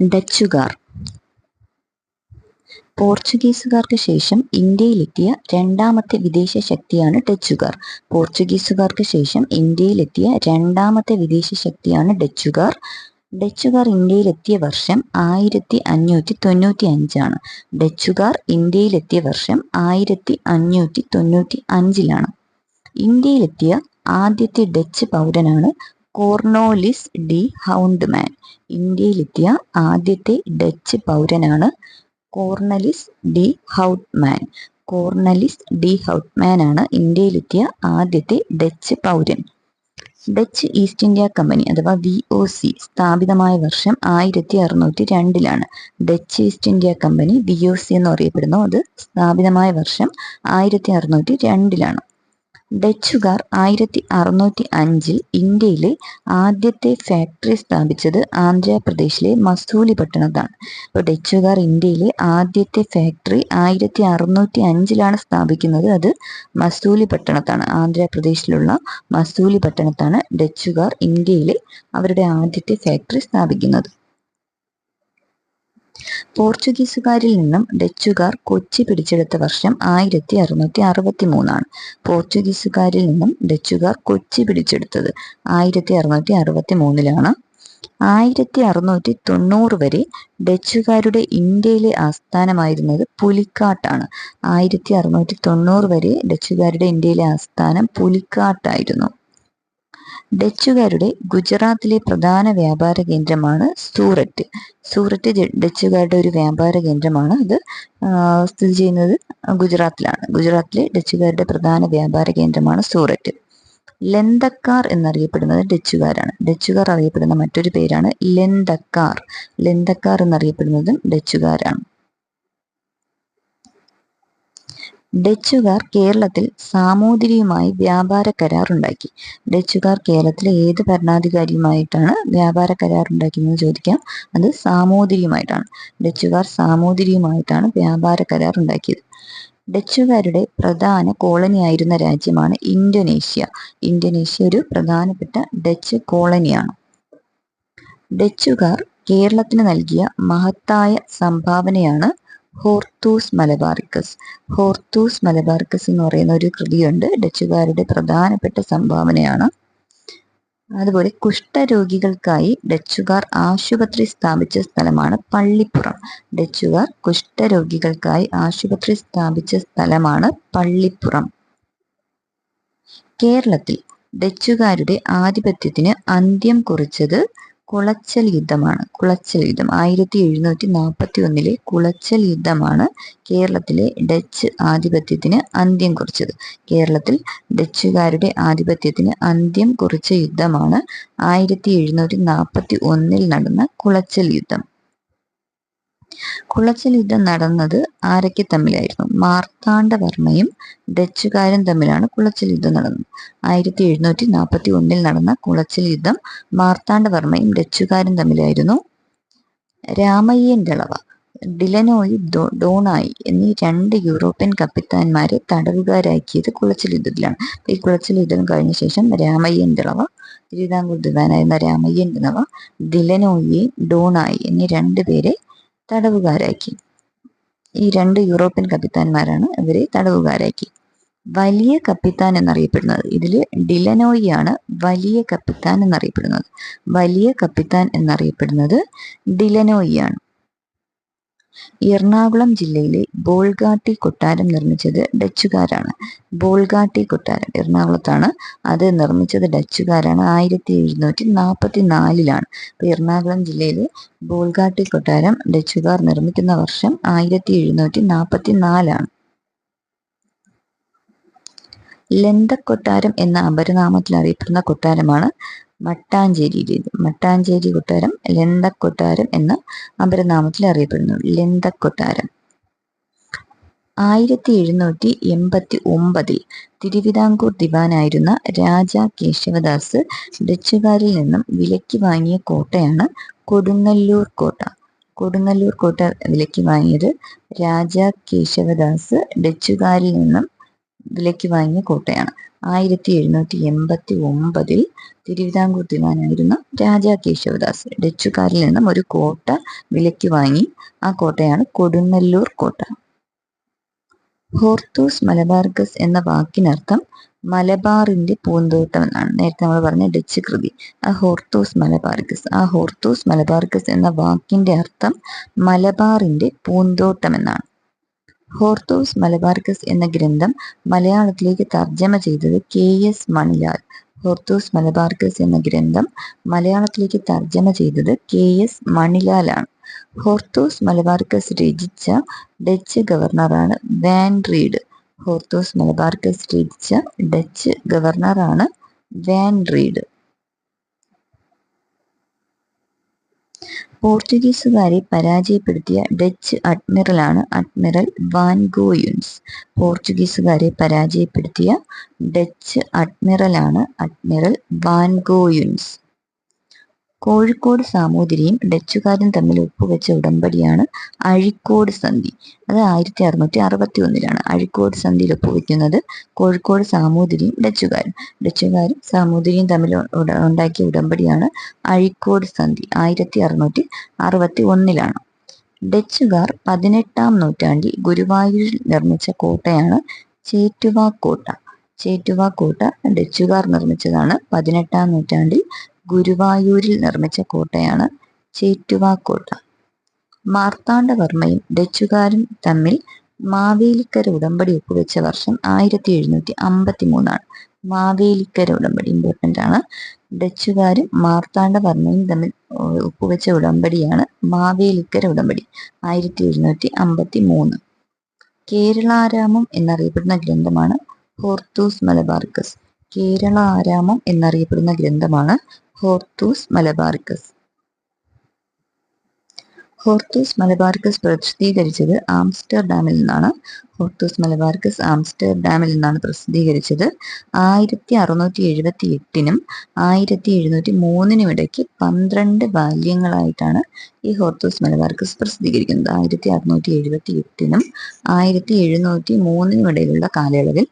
ഡച്ചുകാർ. പോർച്ചുഗീസുകാർക്ക് ശേഷം ഇന്ത്യയിലെത്തിയ രണ്ടാമത്തെ വിദേശ ശക്തിയാണ് ഡച്ചുകാർ. പോർച്ചുഗീസുകാർക്ക് ശേഷം ഇന്ത്യയിലെത്തിയ രണ്ടാമത്തെ വിദേശ ശക്തിയാണ് ഡച്ചുകാർ. ഡച്ചുകാർ ഇന്ത്യയിലെത്തിയ വർഷം 1595 ഡച്ചുകാർ ഇന്ത്യയിലെത്തിയ വർഷം 1595 ഇന്ത്യയിലെത്തിയ ആദ്യത്തെ ഡച്ച് പൗരനാണ് കോർണോലിസ് ഡി ഹൗണ്ട്മാൻ. ഇന്ത്യയിലെത്തിയ ആദ്യത്തെ ഡച്ച് പൗരനാണ് കോർണലിസ് ഡി ഹൗട്ട്മാൻ. കോർണലിസ് ഡി ഹൗട്ട്മാൻ ആണ് ഇന്ത്യയിലെത്തിയ ആദ്യത്തെ ഡച്ച് പൗരൻ. ഡച്ച് ഈസ്റ്റ് ഇന്ത്യ കമ്പനി അഥവാ VOC സ്ഥാപിതമായ വർഷം 1602 Dutch east India company VOC എന്ന് അറിയപ്പെടുന്നു. അത് സ്ഥാപിതമായ വർഷം 1602 ഡച്ചുകാർ 1605 ഇന്ത്യയിലെ ആദ്യത്തെ ഫാക്ടറി സ്ഥാപിച്ചത് ആന്ധ്രാപ്രദേശിലെ മസൂലി പട്ടണത്താണ്. അപ്പോൾ ഡച്ചുകാർ ഇന്ത്യയിലെ ആദ്യത്തെ ഫാക്ടറി 1605 സ്ഥാപിക്കുന്നത്. അത് മസൂലി പട്ടണത്താണ്. ആന്ധ്രാപ്രദേശിലുള്ള മസൂലി പട്ടണത്താണ് ഡച്ചുകാർ ഇന്ത്യയിലെ അവരുടെ ആദ്യത്തെ ഫാക്ടറി സ്ഥാപിക്കുന്നത്. പോർച്ചുഗീസുകാരിൽ നിന്നും ഡച്ചുകാർ കൊച്ചി പിടിച്ചെടുത്ത വർഷം 1663 പോർച്ചുഗീസുകാരിൽ നിന്നും ഡച്ചുകാർ കൊച്ചി പിടിച്ചെടുത്തത് 1663 1690 വരെ ഡച്ചുകാരുടെ ഇന്ത്യയിലെ ആസ്ഥാനമായിരുന്നത് പുലിക്കാട്ടാണ്. 1690 വരെ ഡച്ചുകാരുടെ ഇന്ത്യയിലെ ആസ്ഥാനം പുലിക്കാട്ടായിരുന്നു. ഡച്ചുകാരുടെ ഗുജറാത്തിലെ പ്രധാന വ്യാപാര കേന്ദ്രമാണ് സൂററ്റ്. സൂററ്റ് ഡച്ചുകാരുടെ ഒരു വ്യാപാര കേന്ദ്രമാണ്. അത് സ്ഥിതി ചെയ്യുന്നത് ഗുജറാത്തിലാണ്. ഗുജറാത്തിലെ ഡച്ചുകാരുടെ പ്രധാന വ്യാപാര കേന്ദ്രമാണ് സൂററ്റ്. ലന്തക്കാർ എന്നറിയപ്പെടുന്നത് ഡച്ചുകാരാണ്. ഡച്ചുകാർ അറിയപ്പെടുന്ന മറ്റൊരു പേരാണ് ലന്തക്കാർ. ലന്തക്കാർ എന്നറിയപ്പെടുന്നതും ഡച്ചുകാരാണ്. ഡച്ചുകാർ കേരളത്തിൽ സാമൂതിരിയുമായി വ്യാപാര കരാർ ഉണ്ടാക്കി. ഡച്ചുകാർ കേരളത്തിലെ ഏത് ഭരണാധികാരിയുമായിട്ടാണ് വ്യാപാര കരാർ ഉണ്ടാക്കിയെന്ന് ചോദിക്കാം. അത് സാമൂതിരിയുമായിട്ടാണ്. ഡച്ചുകാർ സാമൂതിരിയുമായിട്ടാണ് വ്യാപാര കരാർ ഉണ്ടാക്കിയത്. ഡച്ചുകാരുടെ പ്രധാന കോളനിയായിരുന്ന രാജ്യമാണ് ഇന്തോനേഷ്യ. ഇന്തോനേഷ്യ ഒരു പ്രധാനപ്പെട്ട ഡച്ച് കോളനിയാണ്. ഡച്ചുകാർ കേരളത്തിന് നൽകിയ മഹത്തായ സംഭാവനയാണ് ഹോർത്തൂസ് മലബാറിക്കസ്. ഹോർത്തൂസ് മലബാറിക്കസ് എന്ന് പറയുന്ന ഒരു കൃതിയുണ്ട്. ഡച്ചുകാരുടെ പ്രധാനപ്പെട്ട സംഭാവനയാണ്. അതുപോലെ കുഷ്ഠരോഗികൾക്കായി ഡച്ചുകാർ ആശുപത്രി സ്ഥാപിച്ച സ്ഥലമാണ് പള്ളിപ്പുറം. ഡച്ചുകാർ കുഷ്ഠരോഗികൾക്കായി ആശുപത്രി സ്ഥാപിച്ച സ്ഥലമാണ് പള്ളിപ്പുറം. കേരളത്തിൽ ഡച്ചുകാരുടെ ആധിപത്യത്തിന് അന്ത്യം കുറിച്ചത് കുളച്ചൽ യുദ്ധമാണ്. കുളച്ചൽ യുദ്ധം 1741 കുളച്ചൽ യുദ്ധമാണ് കേരളത്തിലെ ഡച്ച് ആധിപത്യത്തിന് അന്ത്യം കുറിച്ചത്. കേരളത്തിൽ ഡച്ചുകാരുടെ ആധിപത്യത്തിന് അന്ത്യം കുറിച്ച യുദ്ധമാണ് 1741 നടന്ന കുളച്ചൽ യുദ്ധം. കുളച്ചൽ യുദ്ധം നടന്നത് ആരൊക്കെ തമ്മിലായിരുന്നു? മാർത്താണ്ഡവർമ്മയും ഡച്ചുകാരും തമ്മിലാണ് കുളച്ചൽ യുദ്ധം നടന്നത്. 1741 നടന്ന കുളച്ചൽ യുദ്ധം മാർത്താണ്ഡവർമ്മയും ഡച്ചുകാരും തമ്മിലായിരുന്നു. രാമയ്യൻ ദളവ, ഡിലനോയി ഡോണായി എന്നീ 2 യൂറോപ്യൻ കപ്പിത്താന്മാരെ തടവുകാരാക്കിയത് കുളച്ചൽ യുദ്ധത്തിലാണ്. ഈ കുളച്ചൽ യുദ്ധം കഴിഞ്ഞ ശേഷം രാമയ്യൻ ദളവ, തിരുവിതാംകൂർ ദിവാനായിരുന്ന രാമയ്യൻ ദളവ ഡിലനോയി ഡോണായി എന്നീ 2 പേരെ തടവുകാരാക്കി. ഈ 2 യൂറോപ്യൻ കപ്പിത്താന്മാരാണ് ഇവരെ തടവുകാരാക്കി. വലിയ കപ്പിത്താൻ എന്നറിയപ്പെടുന്നത്, ഇതിൽ ഡിലനോയിയാണ് വലിയ കപ്പിത്താൻ എന്നറിയപ്പെടുന്നത്. വലിയ കപ്പിത്താൻ എന്നറിയപ്പെടുന്നത് ഡിലനോയിയാണ്. എറണാകുളം ജില്ലയിലെ ബോൾഗാട്ടി കൊട്ടാരം നിർമ്മിച്ചത് ഡച്ചുകാരാണ്. ബോൾഗാട്ടി കൊട്ടാരം എറണാകുളത്താണ്. അത് നിർമ്മിച്ചത് ഡച്ചുകാരാണ്. 1744 അപ്പോൾ എറണാകുളം ജില്ലയിലെ ബോൾഗാട്ടി കൊട്ടാരം ഡച്ചുകാർ നിർമ്മിക്കുന്ന വർഷം 1744. ലന്തക്കൊട്ടാരം എന്ന അപരനാമത്തിൽ അറിയപ്പെടുന്ന കൊട്ടാരമാണ് മട്ടാഞ്ചേരിയിലേത്. മട്ടാഞ്ചേരി കൊട്ടാരം ലന്തക്കൊട്ടാരം എന്ന അപരനാമത്തിൽ അറിയപ്പെടുന്നു. ലന്തക്കൊട്ടാരം 1789 തിരുവിതാംകൂർ ദിവാനായിരുന്ന രാജാ കേശവദാസ് ഡച്ചുകാരിൽ നിന്നും വിലയ്ക്ക് വാങ്ങിയ കോട്ടയാണ് കൊടുങ്ങല്ലൂർ കോട്ട. കൊടുങ്ങല്ലൂർ കോട്ട വിലയ്ക്ക് വാങ്ങിയത് രാജാ കേശവദാസ് ഡച്ചുകാരിൽ നിന്നും വിലയ്ക്ക് വാങ്ങിയ കോട്ടയാണ്. 1789 തിരുവിതാംകൂർ ദിവാനായിരുന്ന രാജാ കേശവദാസ് ഡച്ചുകാരിൽ നിന്നും ഒരു കോട്ട വിലയ്ക്ക് വാങ്ങി. ആ കോട്ടയാണ് കൊടുങ്ങല്ലൂർ കോട്ട. ഹോർത്തൂസ് മലബാർക്കസ് എന്ന വാക്കിനർത്ഥം മലബാറിന്റെ പൂന്തോട്ടം എന്നാണ്. നേരത്തെ നമ്മൾ പറഞ്ഞ ഡച്ച് കൃതി ഹോർത്തൂസ് മലബാർക്കസ്. ഹോർത്തൂസ് മലബാർക്കസ് എന്ന വാക്കിന്റെ അർത്ഥം മലബാറിന്റെ പൂന്തോട്ടം എന്നാണ്. ഹോർത്തൂസ് മലബാർക്കസ് എന്ന ഗ്രന്ഥം മലയാളത്തിലേക്ക് തർജ്ജമ ചെയ്തത് KS മണിലാൽ. ഹോർത്തൂസ് മലബാർക്കസ് എന്ന ഗ്രന്ഥം മലയാളത്തിലേക്ക് തർജ്ജമ ചെയ്തത് KS മണിലാലാണ്. ഹോർത്തൂസ് മലബാർക്കസ് രചിച്ച ഡച്ച് ഗവർണറാണ് വാൻ റീഡ്. ഹോർത്തൂസ് മലബാർക്കസ് രചിച്ച ഡച്ച് ഗവർണറാണ് വാൻ റീഡ്. പോർച്ചുഗീസുകാരെ പരാജയപ്പെടുത്തിയ ഡച്ച് അഡ്മിറലാണ് അഡ്മിറൽ വാൻ ഗോയുൻസ്. പോർച്ചുഗീസുകാരെ പരാജയപ്പെടുത്തിയ ഡച്ച് അഡ്മിറലാണ് അഡ്മിറൽ വാൻ ഗോയുൻസ്. കോഴിക്കോട് സാമൂതിരിയും ഡച്ചുകാരും തമ്മിൽ ഒപ്പുവെച്ച ഉടമ്പടിയാണ് അഴീക്കോട് സന്ധി. അത് 1661 അഴീക്കോട് സന്ധിയിൽ ഒപ്പുവെക്കുന്നത് കോഴിക്കോട് സാമൂതിരിയും ഡച്ചുകാരും സാമൂതിരിയും തമ്മിൽ ഉണ്ടാക്കിയ ഉടമ്പടിയാണ് അഴീക്കോട് സന്ധി. 1661. ഡച്ചുകാർ 18-ാം നൂറ്റാണ്ടിൽ ഗുരുവായൂരിൽ നിർമ്മിച്ച കോട്ടയാണ് ചേറ്റുവാ കോട്ട. ചേറ്റുവാ കോട്ട ഡച്ചുകാർ നിർമ്മിച്ചതാണ്. 18-ാം നൂറ്റാണ്ടിൽ ഗുരുവായൂരിൽ നിർമ്മിച്ച കോട്ടയാണ് ചേറ്റുവാ കോട്ട. മാർത്താണ്ഡവർമ്മയും ഡച്ചുകാരും തമ്മിൽ മാവേലിക്കര ഉടമ്പടി ഒപ്പുവെച്ച വർഷം 1753. മാവേലിക്കര ഉടമ്പടി ഇമ്പോർട്ടൻ്റ് ആണ്. ഡച്ചുകാരും മാർത്താണ്ഡവർമ്മയും തമ്മിൽ ഒപ്പുവെച്ച ഉടമ്പടിയാണ് മാവേലിക്കര ഉടമ്പടി 1753. കേരളാരാമം എന്നറിയപ്പെടുന്ന ഗ്രന്ഥമാണ് ഹോർത്തൂസ് മലബാർക്കസ്. കേരളാരാമം എന്നറിയപ്പെടുന്ന ഗ്രന്ഥമാണ് ഹോർത്തൂസ് മലബാർക്കസ്. ഹോർത്തൂസ് മലബാർക്കസ് പ്രസിദ്ധീകരിച്ചത് ആംസ്റ്റർഡാമിൽ നിന്നാണ്. ഹോർത്തൂസ് മലബാർക്കസ് ആംസ്റ്റർഡാമിൽ നിന്നാണ് പ്രസിദ്ധീകരിച്ചത്. 1678-നും 1703-നും ഇടയ്ക്ക് 12 വാല്യങ്ങളായിട്ടാണ് ഈ ഹോർത്തൂസ് മലബാർക്കസ് പ്രസിദ്ധീകരിക്കുന്നത്. 1678-നും 1703-നും ഇടയിലുള്ള കാലയളവിൽ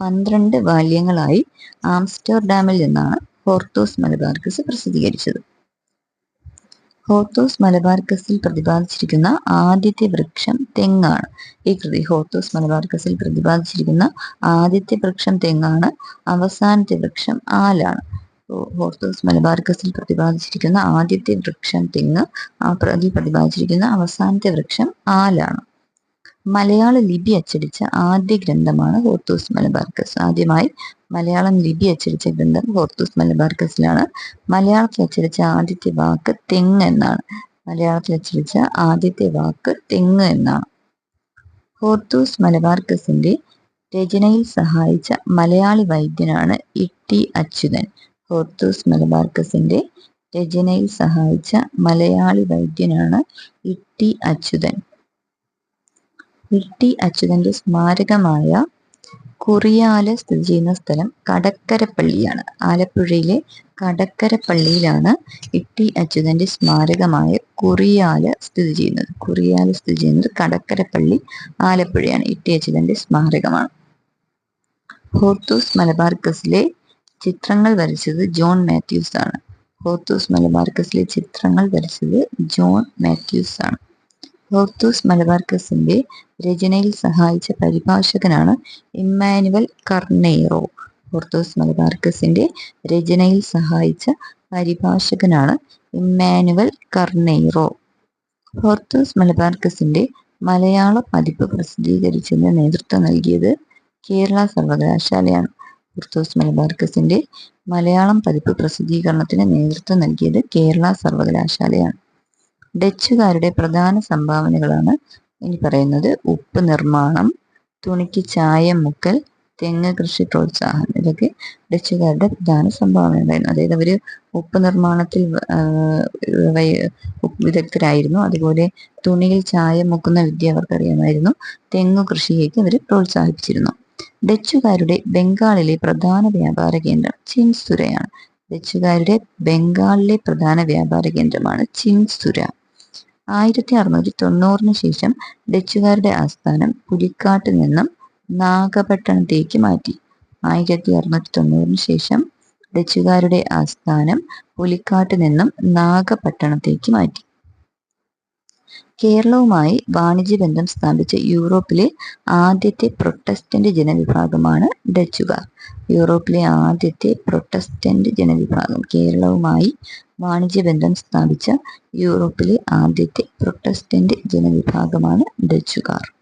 12 വാല്യങ്ങളായി ആംസ്റ്റർഡാമിൽ നിന്നാണ് ഹോർത്തൂസ് മലബാർക്കസ് പ്രസിദ്ധീകരിച്ചത്. ഹോർത്തൂസ് മലബാർക്കസിൽ പ്രതിപാദിച്ചിരിക്കുന്ന ആദ്യത്തെ വൃക്ഷം തെങ്ങാണ്. ഈ കൃതി ഹോർത്തൂസ് മലബാർക്കസിൽ പ്രതിപാദിച്ചിരിക്കുന്ന ആദ്യത്തെ വൃക്ഷം തെങ്ങാണ്. അവസാനത്തെ വൃക്ഷം ആലാണ്. ഹോർത്തൂസ് മലബാർക്കസിൽ പ്രതിപാദിച്ചിരിക്കുന്ന ആദ്യത്തെ വൃക്ഷം തെങ്ങ്, അതിൽ പ്രതിപാദിച്ചിരിക്കുന്ന അവസാനത്തെ വൃക്ഷം ആലാണ്. മലയാള ലിപി അച്ചടിച്ച ആദ്യ ഗ്രന്ഥമാണ് ഹോർത്തൂസ് മലബാർക്കസ്. ആദ്യമായി മലയാളം ലിപി അച്ചടിച്ച ഗ്രന്ഥം ഹോർത്തൂസ് മലബാർക്കസിലാണ്. മലയാളത്തിൽ അച്ചടിച്ച ആദ്യത്തെ വാക്ക് തെങ്ങ് എന്നാണ്. മലയാളത്തിൽ അച്ചടിച്ച ആദ്യത്തെ വാക്ക് തെങ്ങ് എന്നാണ്. ഹോർത്തൂസ് മലബാർക്കസിന്റെ രചനയിൽ സഹായിച്ച മലയാളി വൈദ്യനാണ് E.T. അച്യുതൻ. ഹോർത്തൂസ് മലബാർക്കസിന്റെ രചനയിൽ സഹായിച്ച മലയാളി വൈദ്യനാണ് E.T. അച്യുതൻ. E.T. അച്യുതന്റെ സ്മാരകമായ കുറിയാല് സ്ഥിതി ചെയ്യുന്ന സ്ഥലം കടക്കരപ്പള്ളിയാണ്. ആലപ്പുഴയിലെ കടക്കരപ്പള്ളിയിലാണ് E.T. അച്യുതന്റെ സ്മാരകമായ കുറിയാല് സ്ഥിതി ചെയ്യുന്നത്. കുറിയാല് സ്ഥിതി ചെയ്യുന്നത് കടക്കരപ്പള്ളി, ആലപ്പുഴയാണ്. E.T. അച്യുതന്റെ സ്മാരകമാണ്. ഹോർത്തൂസ് മലബാർക്കസിലെ ചിത്രങ്ങൾ വരച്ചത് ജോൺ മാത്യൂസ് ആണ്. ഹോർത്തൂസ് മലബാർക്കസിലെ ചിത്രങ്ങൾ വരച്ചത് ജോൺ മാത്യൂസ് ആണ്. ഹോർത്തൂസ് മലബാർക്കസിന്റെ രചനയിൽ സഹായിച്ച പരിഭാഷകനാണ് ഇമ്മാനുവൽ കർനെയ്റോ. ഹോർത്തൂസ് മലബാർക്കസിന്റെ രചനയിൽ സഹായിച്ച പരിഭാഷകനാണ് ഇമ്മാനുവൽ കർനെയ്റോ. ഹോർത്തൂസ് മലബാർക്കസിന്റെ മലയാള പതിപ്പ് പ്രസിദ്ധീകരിച്ചതിന് നേതൃത്വം നൽകിയത് കേരള സർവകലാശാലയാണ്. ഹോർത്തൂസ് മലബാർക്കസിന്റെ മലയാളം പതിപ്പ് പ്രസിദ്ധീകരണത്തിന് നേതൃത്വം നൽകിയത് കേരള സർവകലാശാലയാണ്. ഡച്ചുകാരുടെ പ്രധാന സംഭാവനകളാണ് ഇനി പറയുന്നത്. ഉപ്പ് നിർമ്മാണം, തുണിക്ക് ചായം മുക്കൽ, തെങ്ങ് കൃഷി പ്രോത്സാഹനം. ഇതൊക്കെ ഡച്ചുകാരുടെ പ്രധാന സംഭാവനകളായിരുന്നു. അതായത് അവർ ഉപ്പ് നിർമ്മാണത്തിൽ വിദഗ്ധരായിരുന്നു. അതുപോലെ തുണിയിൽ ചായം മുക്കുന്ന വിദ്യ അവർക്കറിയാമായിരുന്നു. തെങ്ങു കൃഷിയേക്ക് അവർ പ്രോത്സാഹിപ്പിച്ചിരുന്നു. ഡച്ചുകാരുടെ ബംഗാളിലെ പ്രധാന വ്യാപാര കേന്ദ്രം ചിൻസുരയാണ്. ഡച്ചുകാരുടെ ബംഗാളിലെ പ്രധാന വ്യാപാര കേന്ദ്രമാണ് ചിൻസുര. 1690 ശേഷം ഡച്ചുകാരുടെ ആസ്ഥാനം പുലിക്കാട്ടിൽ നിന്നും നാഗപട്ടണത്തേക്ക് മാറ്റി. 1690 ശേഷം ഡച്ചുകാരുടെ ആസ്ഥാനം പുലിക്കാട്ട് നിന്നും നാഗപട്ടണത്തേക്ക് മാറ്റി. കേരളവുമായി വാണിജ്യബന്ധം സ്ഥാപിച്ച യൂറോപ്പിലെ ആദ്യത്തെ പ്രൊട്ടസ്റ്റന്റ് ജനവിഭാഗമാണ് ഡച്ചുകാർ. യൂറോപ്പിലെ ആദ്യത്തെ പ്രൊട്ടസ്റ്റന്റ് ജനവിഭാഗം, കേരളവുമായി വാണിജ്യബന്ധം സ്ഥാപിച്ച യൂറോപ്പിലെ ആദ്യത്തെ പ്രൊട്ടസ്റ്റന്റ് ജനവിഭാഗമാണ് ഡച്ചുകാർ.